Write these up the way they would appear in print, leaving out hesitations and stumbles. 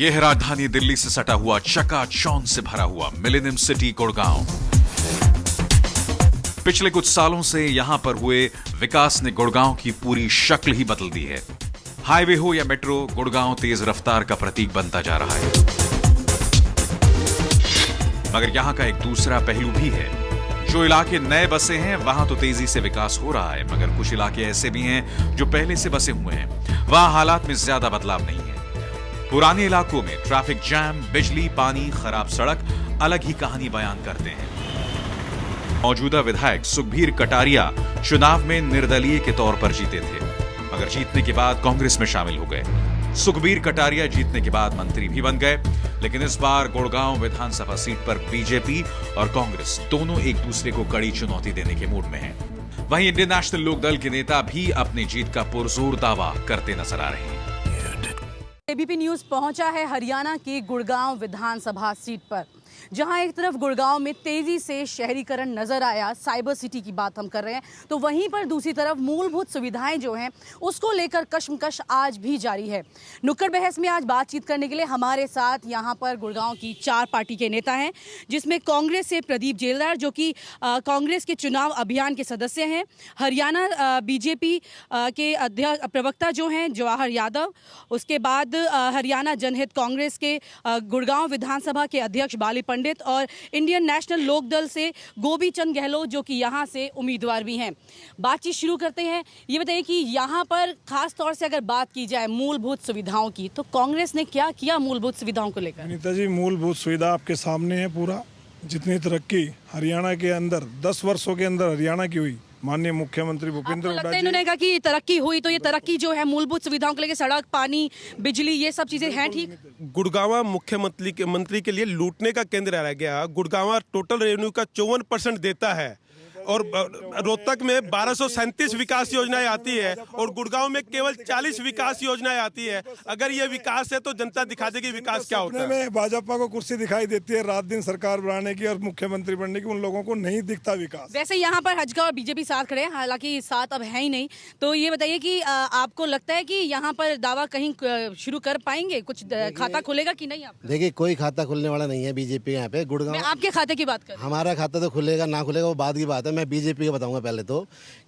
यह है राजधानी दिल्ली से सटा हुआ चकाचौंध से भरा हुआ मिलेनियम सिटी गुड़गांव। पिछले कुछ सालों से यहां पर हुए विकास ने गुड़गांव की पूरी शक्ल ही बदल दी है। हाईवे हो या मेट्रो, गुड़गांव तेज रफ्तार का प्रतीक बनता जा रहा है। मगर यहां का एक दूसरा पहलू भी है। जो इलाके नए बसे हैं वहां तो तेजी से विकास हो रहा है, मगर कुछ इलाके ऐसे भी हैं जो पहले से बसे हुए हैं। वहां हालात में ज्यादा बदलाव नहीं है। पुराने इलाकों में ट्रैफिक जैम, बिजली, पानी, खराब सड़क अलग ही कहानी बयान करते हैं। मौजूदा विधायक सुखबीर कटारिया चुनाव में निर्दलीय के तौर पर जीते थे, मगर जीतने के बाद कांग्रेस में शामिल हो गए। सुखबीर कटारिया जीतने के बाद मंत्री भी बन गए, लेकिन इस बार गुड़गांव विधानसभा सीट पर बीजेपी और कांग्रेस दोनों एक दूसरे को कड़ी चुनौती देने के मूड में हैं। वहीं इंडियन नेशनल लोकदल के नेता भी अपनी जीत का पुरजोर दावा करते नजर आ रहे हैं। एबीपी न्यूज पहुंचा है हरियाणा की गुड़गांव विधानसभा सीट पर, जहां एक तरफ गुड़गांव में तेजी से शहरीकरण नजर आया, साइबर सिटी की बात हम कर रहे हैं, तो वहीं पर दूसरी तरफ मूलभूत सुविधाएं जो हैं उसको लेकर कश्मकश आज भी जारी है। नुक्कड़ बहस में आज बातचीत करने के लिए हमारे साथ यहां पर गुड़गांव की 4 पार्टी के नेता हैं, जिसमें कांग्रेस से प्रदीप जेलदार जो कि कांग्रेस के चुनाव अभियान के सदस्य हैं, हरियाणा बीजेपी के अध्यक्ष प्रवक्ता जो हैं जवाहर यादव, उसके बाद हरियाणा जनहित कांग्रेस के गुड़गांव विधानसभा के अध्यक्ष बाली पंडित और इंडियन नेशनल लोकदल से गोपी चंद गहलोत जो कि यहां से उम्मीदवार भी हैं। बातचीत शुरू करते हैं। ये बताइए कि यहां पर खास तौर से अगर बात की जाए मूलभूत सुविधाओं की, तो कांग्रेस ने क्या किया मूलभूत सुविधाओं को लेकर? अनीता जी, मूलभूत सुविधा आपके सामने है। पूरा जितनी तरक्की हरियाणा के अंदर 10 वर्षों के अंदर हरियाणा की हुई, माननीय मुख्यमंत्री भूपेंद्र हुड्डा जी, इन्होंने कहा कि तरक्की हुई, तो ये तरक्की जो है मूलभूत सुविधाओं को लेकर, सड़क, पानी, बिजली, ये सब चीजें हैं ठीक? गुड़गांव मुख्यमंत्री के लिए लूटने का केंद्र रह गया। गुड़गांव टोटल रेवेन्यू का 54% देता है और रोहतक में 1237 विकास योजनाएं आती है और गुड़गांव में केवल 40 विकास योजनाएं आती है। अगर ये विकास है तो जनता दिखा देगी विकास क्या होता है। में भाजपा को कुर्सी दिखाई देती है रात दिन सरकार बनाने की और मुख्यमंत्री बनने की, उन लोगों को नहीं दिखता विकास। वैसे यहाँ पर हजका और बीजेपी साथ खड़े हैं, हालांकि साथ अब है ही नहीं, तो ये बताइए कि आपको लगता है कि यहाँ पर दावा कहीं शुरू कर पाएंगे, कुछ खाता खुलेगा कि नहीं? आप देखिए, कोई खाता खुलने वाला नहीं है बीजेपी यहाँ पे गुड़गांव। मैं आपके खाते की बात कर, हमारा खाता तो खुलेगा ना खुलेगा वो बाद की बात है। मैं बीजेपी का बताऊंगा पहले तो,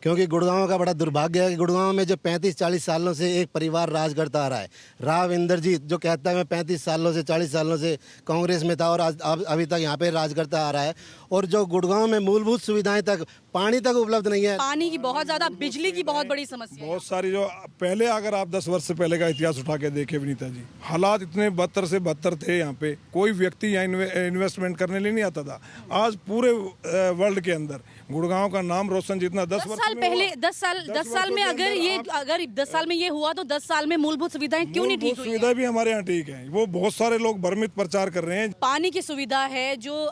क्योंकि गुड़गांव का बड़ा दुर्भाग्य है कि गुड़गांव में जो 35-40 सालों से एक परिवार राज करता आ रहा है, राव इंद्रजीत, जो कहता है मैं 35 सालों से 40 सालों से कांग्रेस में था और आज अभी तक यहाँ पे राज करता आ रहा है। और जो गुड़गांव में मूलभूत सुविधाएं तक, पानी तक उपलब्ध नहीं है, पानी की बहुत ज्यादा, बिजली की बहुत बड़ी समस्या, बहुत सारी। जो पहले अगर आप 10 वर्ष से पहले का इतिहास उठा के देखे विनीता जी, हालात इतने बदतर से बदतर थे। यहाँ पे कोई व्यक्ति यहाँ इन्वेस्टमेंट करने लिए नहीं आता था। आज पूरे वर्ल्ड के अंदर गुड़गांव का नाम रोशन जितना 10 साल पहले 10 साल में अगर 10 साल में ये हुआ, तो 10 साल में मूलभूत सुविधाएं क्यों नहीं ठीक हुई? सुविधा भी हमारे यहाँ ठीक है। वो बहुत सारे लोग भ्रमित प्रचार कर रहे हैं। पानी की सुविधा है, जो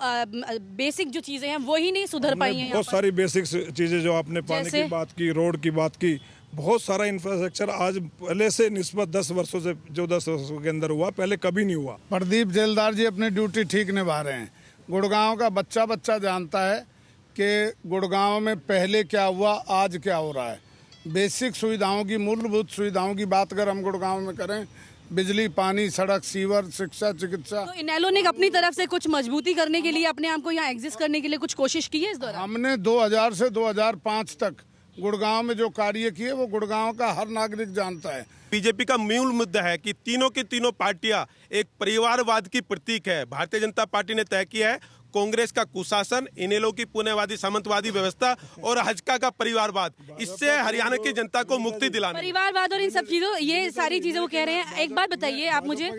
बेसिक जो चीजें हैं वही नहीं सुधर पाई हैं। बहुत सारी बेसिक चीजें जो आपने पानी की बात की, रोड की बात की, बहुत सारा इंफ्रास्ट्रक्चर आज पहले से निस्बत 10 वर्षों से जो 10 वर्षों के अंदर हुआ, पहले कभी नहीं हुआ। प्रदीप जेलदार जी अपनी ड्यूटी ठीक निभा रहे हैं। गुड़गांव का बच्चा जानता है कि गुड़गांव में पहले क्या हुआ, आज क्या हो रहा है। बेसिक सुविधाओं की, मूलभूत सुविधाओं की बात अगर हम गुड़गांव में करें, बिजली, पानी, सड़क, सीवर, शिक्षा, चिकित्सा, तो इनेलो ने अपनी तरफ से कुछ मजबूती करने के लिए, अपने आप को यहाँ एग्जिस्ट करने के लिए कुछ कोशिश की है इस दौरान? हमने 2000 से 2005 तक गुड़गांव में जो कार्य किए वो गुड़गांव का हर नागरिक जानता है। बीजेपी का मूल मुद्दा है कि तीनों की तीनों पार्टियां एक परिवारवाद की प्रतीक है। भारतीय जनता पार्टी ने तय किया है कांग्रेस का कुशासन, इनेलो की पुण्यवादी सामंतवादी व्यवस्था और हजका का परिवारवाद, इससे हरियाणा की जनता को मुक्ति दिलाना। परिवारवाद और इन सब चीजों, ये सारी चीजें वो कह रहे हैं। एक बात बताइए आप मुझे,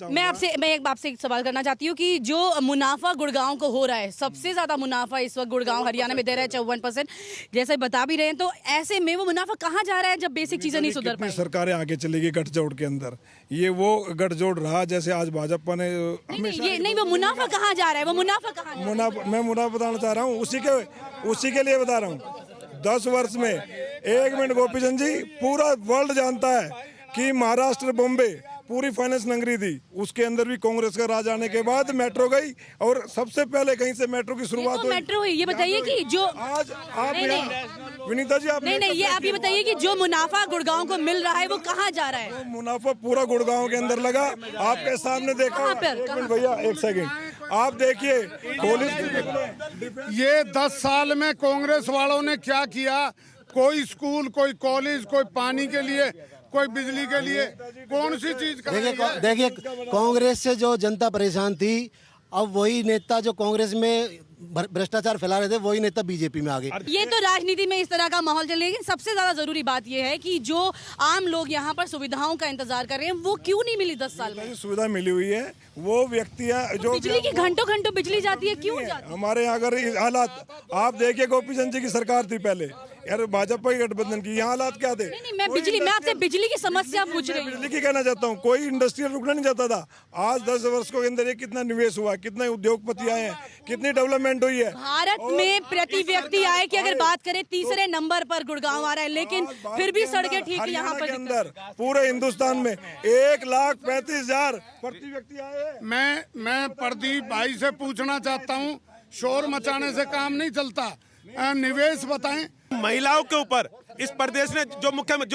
मैं आपसे एक सवाल करना चाहती हूँ कि जो मुनाफा गुड़गांव को हो रहा है, सबसे ज्यादा मुनाफा इस वक्त गुड़गांव हरियाणा में दे रहा है 54%, जैसे बता भी रहे हैं, तो ऐसे में वो मुनाफा कहाँ जा रहा है जब बेसिक चीजें नहीं सुधर पाई? सरकारें आगे चलेगी गठजोड़ के अंदर, ये वो गठजोड़ रहा जैसे आज भाजपा ने नहीं, वो मुनाफा कहाँ जा रहा है? वो मुनाफा मैं मुनाफा बताना चाह रहा हूँ, उसी के लिए बता रहा हूँ। 10 वर्ष में, एक मिनट गोपी चंद जी, पूरा वर्ल्ड जानता है कि महाराष्ट्र, बॉम्बे पूरी फाइनेंस नगरी थी, उसके अंदर भी कांग्रेस का राज आने के बाद मेट्रो गई और सबसे पहले कहीं से मेट्रो की शुरुआत हुई। मेट्रो हुई, ये बताइए कि जो आज आप विनीता जी आप नहीं, ये आप ये बताइए कि जो मुनाफा गुड़गांव को मिल रहा है वो कहाँ जा रहा है? मुनाफा पूरा गुड़गांव के अंदर लगा, आपके सामने देखा। एक मिनट भैया, एक सेकंड, आप देखिए पुलिस। ये 10 साल में कांग्रेस वालों ने क्या किया? कोई स्कूल, कोई कॉलेज, कोई पानी के लिए, कोई बिजली के लिए, कौन सी चीज? देखिए कांग्रेस से जो जनता परेशान थी, अब वही नेता जो कांग्रेस में भ्रष्टाचार फैला रहे थे वही नेता बीजेपी में आ गए। ये तो राजनीति में इस तरह का माहौल चल रहा है, लेकिन सबसे ज्यादा जरूरी बात ये है कि जो आम लोग यहाँ पर सुविधाओं का इंतजार कर रहे हैं वो क्यों नहीं मिली 10 साल में? सुविधा मिली हुई है, वो व्यक्तियाँ जो बिजली की घंटों घंटों बिजली जाती है, क्यों जाती है? हमारे यहाँ अगर हालात आप देखिए, गोपी चंद जी की सरकार थी पहले, यार भाजपा की गठबंधन की, यहाँ हालात क्या थे? नहीं, मैं आपसे बिजली की समस्या पूछ रही हूँ। बिजली की कहना चाहता हूँ, कोई इंडस्ट्रियल रुकना नहीं चाहता था। आज 10 वर्ष के अंदर ये कितना निवेश हुआ, कितने उद्योगपति आए हैं, कितनी डेवलपमेंट हुई है। भारत में प्रति व्यक्ति आय की अगर बात करें तीसरे नंबर पर गुड़गांव आ रहा है, लेकिन फिर भी सड़कें ठीक है यहाँ पर। अंदर पूरे हिंदुस्तान में 1,35,000 प्रति व्यक्ति आए हैं। मैं प्रदीप भाई से पूछना चाहता हूँ, शोर मचाने से काम नहीं चलता, निवेश बताएं। महिलाओं के ऊपर इस प्रदेश में जो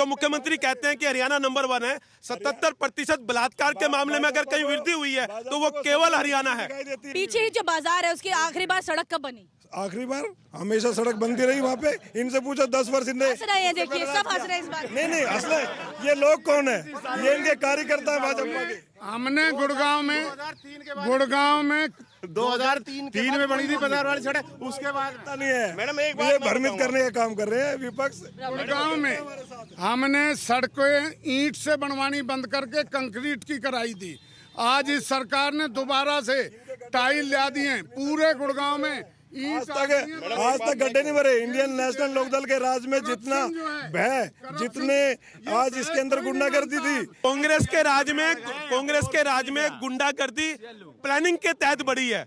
मुख्यमंत्री कहते हैं कि हरियाणा नंबर 1 है, 77% बलात्कार के मामले में अगर कहीं वृद्धि हुई है तो वो केवल हरियाणा है। पीछे जो बाजार है उसकी आखिरी बार सड़क कब बनी? आखिरी बार हमेशा सड़क बनती रही वहाँ पे। इनसे पूछो 10 वर्ष इनने। हंस रहे हैं, देखिए सब हंस रहे हैं इस बात। नहीं हंस रहे, ये लोग कौन है? ये इनके कार्यकर्ता है भाजपा के। हमने गुड़गांव में 2003 में बनी थी बाजार वाली सड़क, उसके बाद नहीं है मैडम। एक ये भ्रमित करने का काम कर रहे हैं विपक्ष। गुड़गांव में हमने सड़कें ईंट से बनवानी बंद करके कंक्रीट की कराई थी। आज इस सरकार ने दोबारा से टाइल ला दिए पूरे गुड़गांव में। आज तक गड्ढे नहीं भरे। इंडियन नेशनल लोकदल के राज में जितना भय, जितने आज इसके अंदर गुंडागर्दी थी। कांग्रेस के राज में गुंडागर्दी प्लानिंग के तहत बढ़ी है।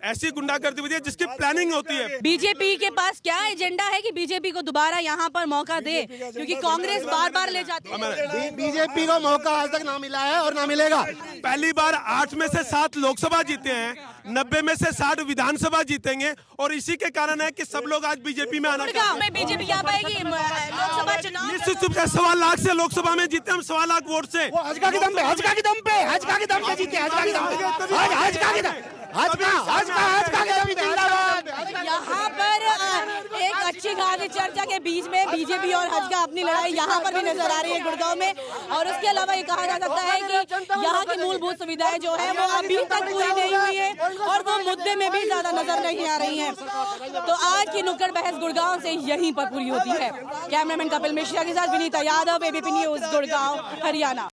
ऐसी गुंडागर्दी हुई है जिसकी प्लानिंग होती है। बीजेपी के पास क्या एजेंडा है कि बीजेपी को दोबारा यहाँ पर मौका दे, क्योंकि कांग्रेस बार ले जाती है। बीजेपी को मौका आज तक ना मिला है और ना मिलेगा। पहली बार 8 में से 7 लोकसभा जीते हैं, 90 में से 60 विधानसभा जीतेंगे, और इसी के कारण है कि सब लोग आज बीजेपी में आना गुड़गांव में बीजेपी आ पाएगी लोकसभा चुनाव? निश्चित रूप से 1.25 लाख से लोकसभा में जीते हम, 1.25 लाख वोट से। हजका के दम पे जीते, हजका के दम पे जीते, हजका के दम पे जिंदाबाद। यहाँ पर एक अच्छी खासी चर्चा के बीच में बीजेपी और हजका अपनी लड़ाई यहाँ पर भी नजर आ रही है गुड़गांव में। और उसके अलावा ये कहा जा सकता है कि यहाँ की मूलभूत सुविधाएं जो है वो अभी तक पूरी नहीं हुई है और वो मुद्दे में भी ज्यादा नजर नहीं आ रही हैं। तो आज की नुक्कड़ बहस गुड़गांव से यहीं पर पूरी होती है। कैमरामैन कपिल मिश्रा के साथ विनीता यादव, एबीपी न्यूज, गुड़गांव, हरियाणा।